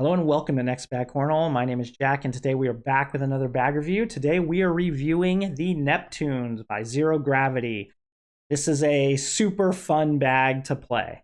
Hello and welcome to Next Bag Cornhole. My name is Jack, and today we are back with another bag review. Today we are reviewing the Neptunes by Zero Gravity. This is a super fun bag to play.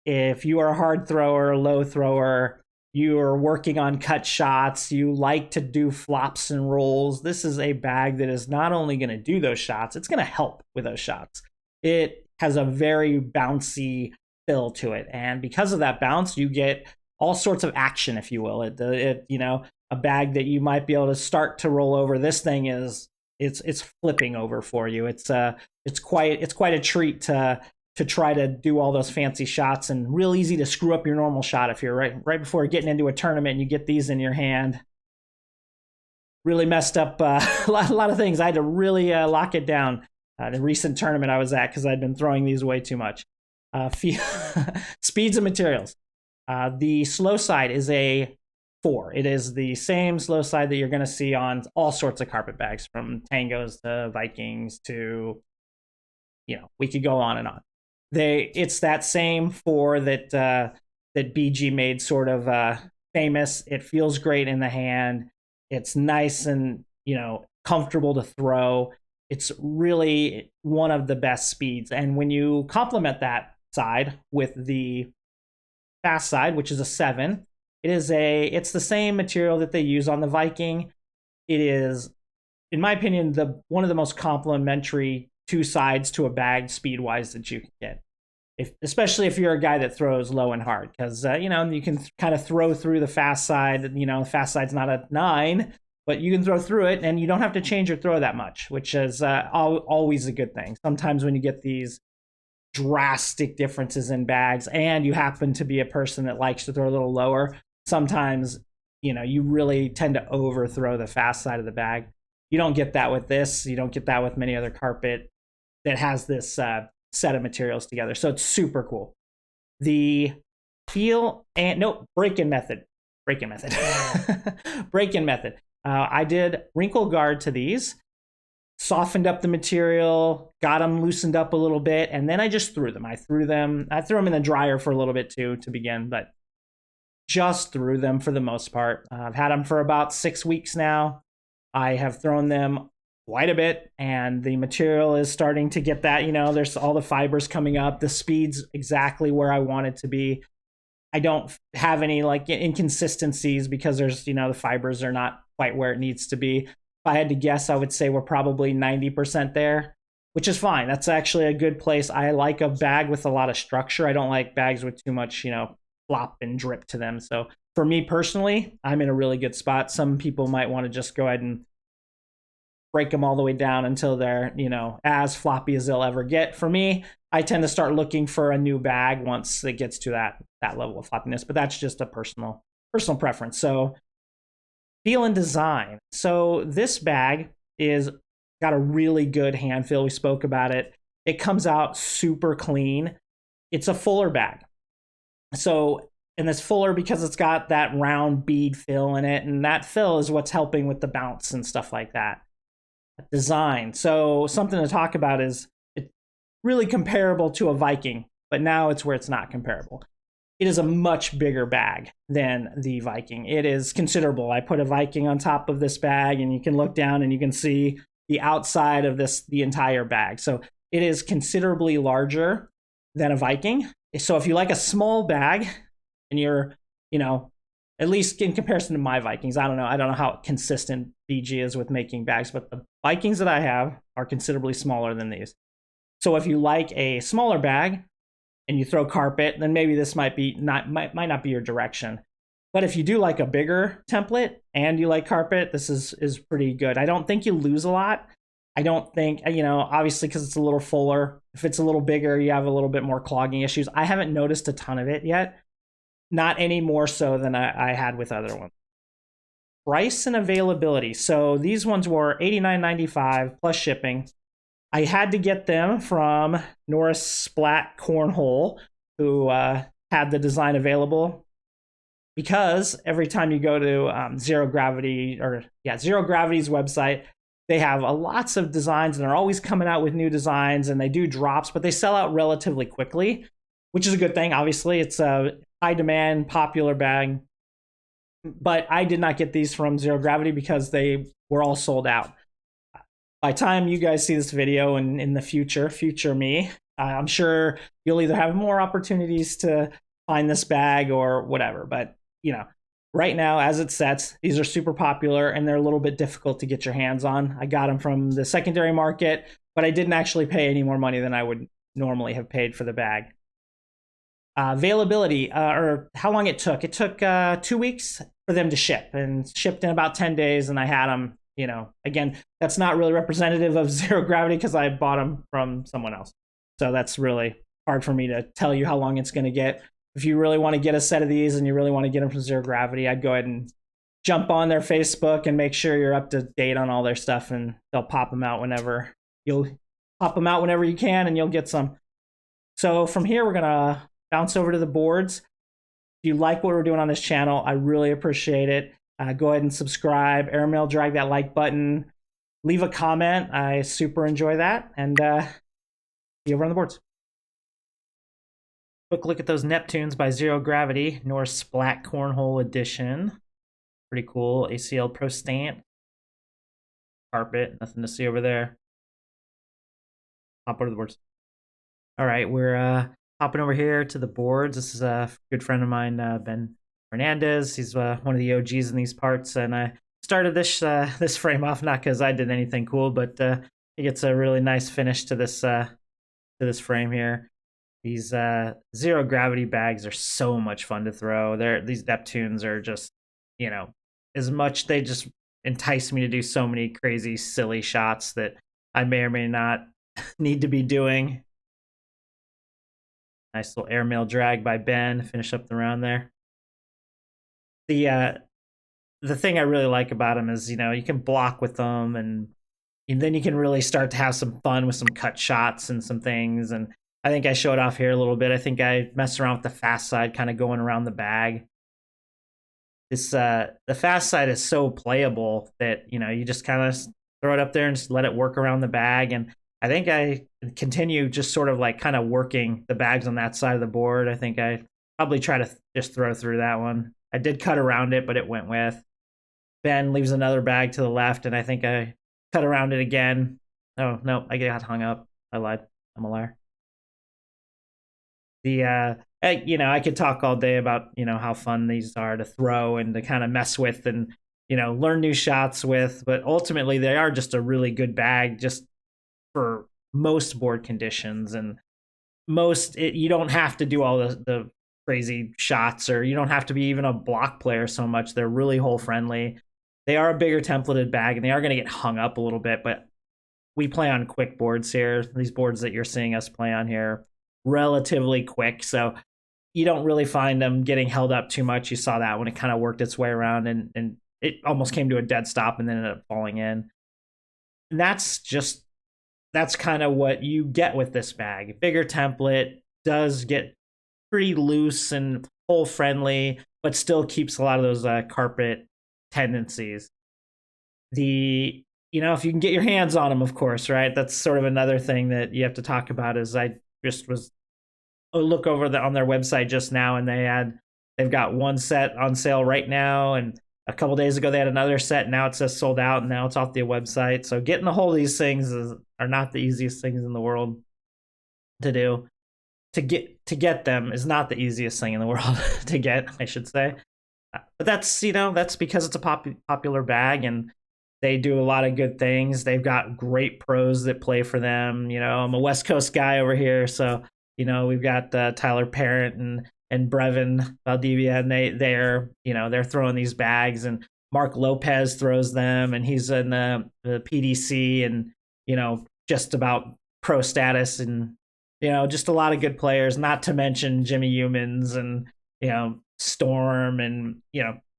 If you are a hard thrower, low thrower, you are working on cut shots, you like to do flops and rolls, this is a bag that is not only going to do those shots, it's going to help with those shots. It has a very bouncy feel to it, and because of that bounce, you get all sorts of action, if you will. A bag that you might be able to start to roll over. This thing is it's flipping over for you. It's quite a treat to try to do all those fancy shots, and real easy to screw up your normal shot if you're right before getting into a tournament and you get these in your hand. Really messed up a lot of things. I had to really lock it down. The recent tournament I was at because I'd been throwing these way too much. Speeds and materials. The slow side is a 4. It is the same slow side that you're going to see on all sorts of carpet bags, from Tangos to Vikings to, we could go on and on. It's that same 4 that BG made sort of famous. It feels great in the hand. It's nice and, comfortable to throw. It's really one of the best speeds. And when you complement that side with the fast side, which is a 7, it's the same material that they use on the Viking. It is, in my opinion, one of the most complementary two sides to a bag speed wise that you can get, especially if you're a guy that throws low and hard, because you can kind of throw through the fast side. The fast side's not a 9, but you can throw through it and you don't have to change your throw that much, which is always a good thing. Sometimes when you get these drastic differences in bags and you happen to be a person that likes to throw a little lower, sometimes you really tend to overthrow the fast side of the bag. You don't get that with this. You don't get that with many other carpet that has this set of materials together. So it's super cool. The feel and break-in method. Break-in method. I did wrinkle guard to these, softened up the material, got them loosened up a little bit, and then I just threw them. I threw them in the dryer for a little bit too to begin, but just threw them for the most part. I've had them for about 6 weeks now. I have thrown them quite a bit, and the material is starting to get that, there's all the fibers coming up. The speed's exactly where I want it to be. I don't have any inconsistencies because there's, the fibers are not quite where it needs to be. If I had to guess, I would say we're probably 90% there, which is fine. That's actually a good place. I like a bag with a lot of structure. I don't like bags with too much, flop and drip to them. So for me personally, I'm in a really good spot. Some people might want to just go ahead and break them all the way down until they're, as floppy as they'll ever get. For me, I tend to start looking for a new bag once it gets to that level of floppiness, but that's just a personal preference. So feel and design. So this bag is got a really good hand feel. We spoke about it. It comes out super clean. It's a fuller bag. So, and it's fuller because it's got that round bead fill in it, and that fill is what's helping with the bounce and stuff like that. Design. So something to talk about is it's really comparable to a Viking, but now it's where it's not comparable. It is a much bigger bag than the Viking. It is considerable. I put a Viking on top of this bag, and you can look down and you can see the outside of the entire bag. So it is considerably larger than a Viking. So if you like a small bag and you're, at least in comparison to my Vikings, I don't know how consistent BG is with making bags, but the Vikings that I have are considerably smaller than these. So if you like a smaller bag and you throw carpet, then maybe this might not be your direction. But if you do like a bigger template and you like carpet, this is pretty good. I don't think you lose a lot. I don't think, obviously because it's a little fuller. If it's a little bigger, you have a little bit more clogging issues. I haven't noticed a ton of it yet. Not any more so than I had with other ones. Price and availability. So these ones were $89.95 plus shipping. I had to get them from Norris Splat Cornhole, who had the design available, because every time you go to Zero Gravity's website, they have lots of designs, and they're always coming out with new designs, and they do drops, but they sell out relatively quickly, which is a good thing. Obviously, it's a high demand, popular bag. But I did not get these from Zero Gravity because they were all sold out. By the time you guys see this video and in the future me, I'm sure you'll either have more opportunities to find this bag or whatever. But, right now, as it sets, these are super popular and they're a little bit difficult to get your hands on. I got them from the secondary market, but I didn't actually pay any more money than I would normally have paid for the bag. Availability, or how long it took. It took 2 weeks for them to ship, and shipped in about 10 days, and I had them, again, that's not really representative of Zero Gravity because I bought them from someone else. So that's really hard for me to tell you how long it's going to get. If you really want to get a set of these and you really want to get them from Zero Gravity, I'd go ahead and jump on their Facebook and make sure you're up to date on all their stuff, and they'll pop them out whenever you can, and you'll get some. So from here, we're going to bounce over to the boards. If you like what we're doing on this channel, I really appreciate it. Go ahead and subscribe, airmail drag that like button, leave a comment. I super enjoy that. And see you over on the boards. Quick look at those Neptunes by Zero Gravity, Norse Black Cornhole Edition. Pretty cool. ACL Pro Stamp. Carpet, nothing to see over there. Hop over to the boards. All right, we're hopping over here to the boards. This is a good friend of mine, Ben Hernandez. He's one of the OGs in these parts, and I started this frame off not because I did anything cool, but he gets a really nice finish to this frame here. These Zero Gravity bags are so much fun to throw. These Neptunes are just, as much, they just entice me to do so many crazy, silly shots that I may or may not need to be doing. Nice little airmail drag by Ben. Finish up the round there. The thing I really like about them is, you can block with them, and then you can really start to have some fun with some cut shots and some things. And I think I showed off here a little bit. I think I messed around with the fast side, kind of going around the bag. The fast side is so playable that, you just kind of throw it up there and just let it work around the bag. And I think I continue just sort of like kind of working the bags on that side of the board. I think I probably try to just throw through that one. I did cut around it, but it went with. Ben leaves another bag to the left, and I think I cut around it again. Oh, no, I got hung up. I lied. I'm a liar. I could talk all day about, how fun these are to throw and to kind of mess with and, learn new shots with. But ultimately, they are just a really good bag just for most board conditions, and you don't have to do all the crazy shots, or you don't have to be even a block player so much. They're really hole friendly. They are a bigger templated bag, and they are going to get hung up a little bit, but we play on quick boards here. These boards that you're seeing us play on here, relatively quick, so you don't really find them getting held up too much. You saw that when it kind of worked its way around, and it almost came to a dead stop and then ended up falling in. And that's kind of what you get with this bag. Bigger template, does get pretty loose and hole friendly, but still keeps a lot of those carpet tendencies. If you can get your hands on them, of course, right? That's sort of another thing that you have to talk about. Is I just was look over on their website just now, and they've got one set on sale right now, and a couple days ago they had another set. Now it says sold out, and now it's off the website. So getting a hold of these things are not the easiest things in the world to do. To get them is not the easiest thing in the world to get, I should say. But that's because it's a popular bag, and they do a lot of good things. They've got great pros that play for them. I'm a West Coast guy over here, so we've got Tyler Parent and Brevin Valdivia, and they're throwing these bags, and Mark Lopez throws them, and he's in the PDC, and just about pro status, and just a lot of good players, not to mention Jimmy Humans and Storm, and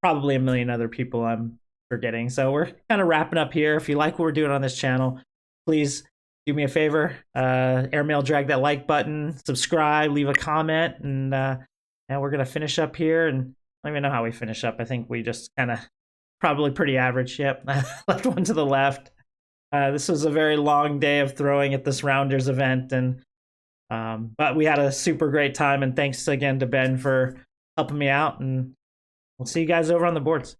probably a million other people I'm forgetting. So we're kind of wrapping up here. If you like what we're doing on this channel, please do me a favor, airmail drag that like button, subscribe, leave a comment, and we're gonna finish up here. And I don't even know how we finish up. I think we just kind of probably pretty average. Yep, left one to the left. This was a very long day of throwing at this Rounders event, and but we had a super great time. And thanks again to Ben for helping me out. And We'll see you guys over on the boards.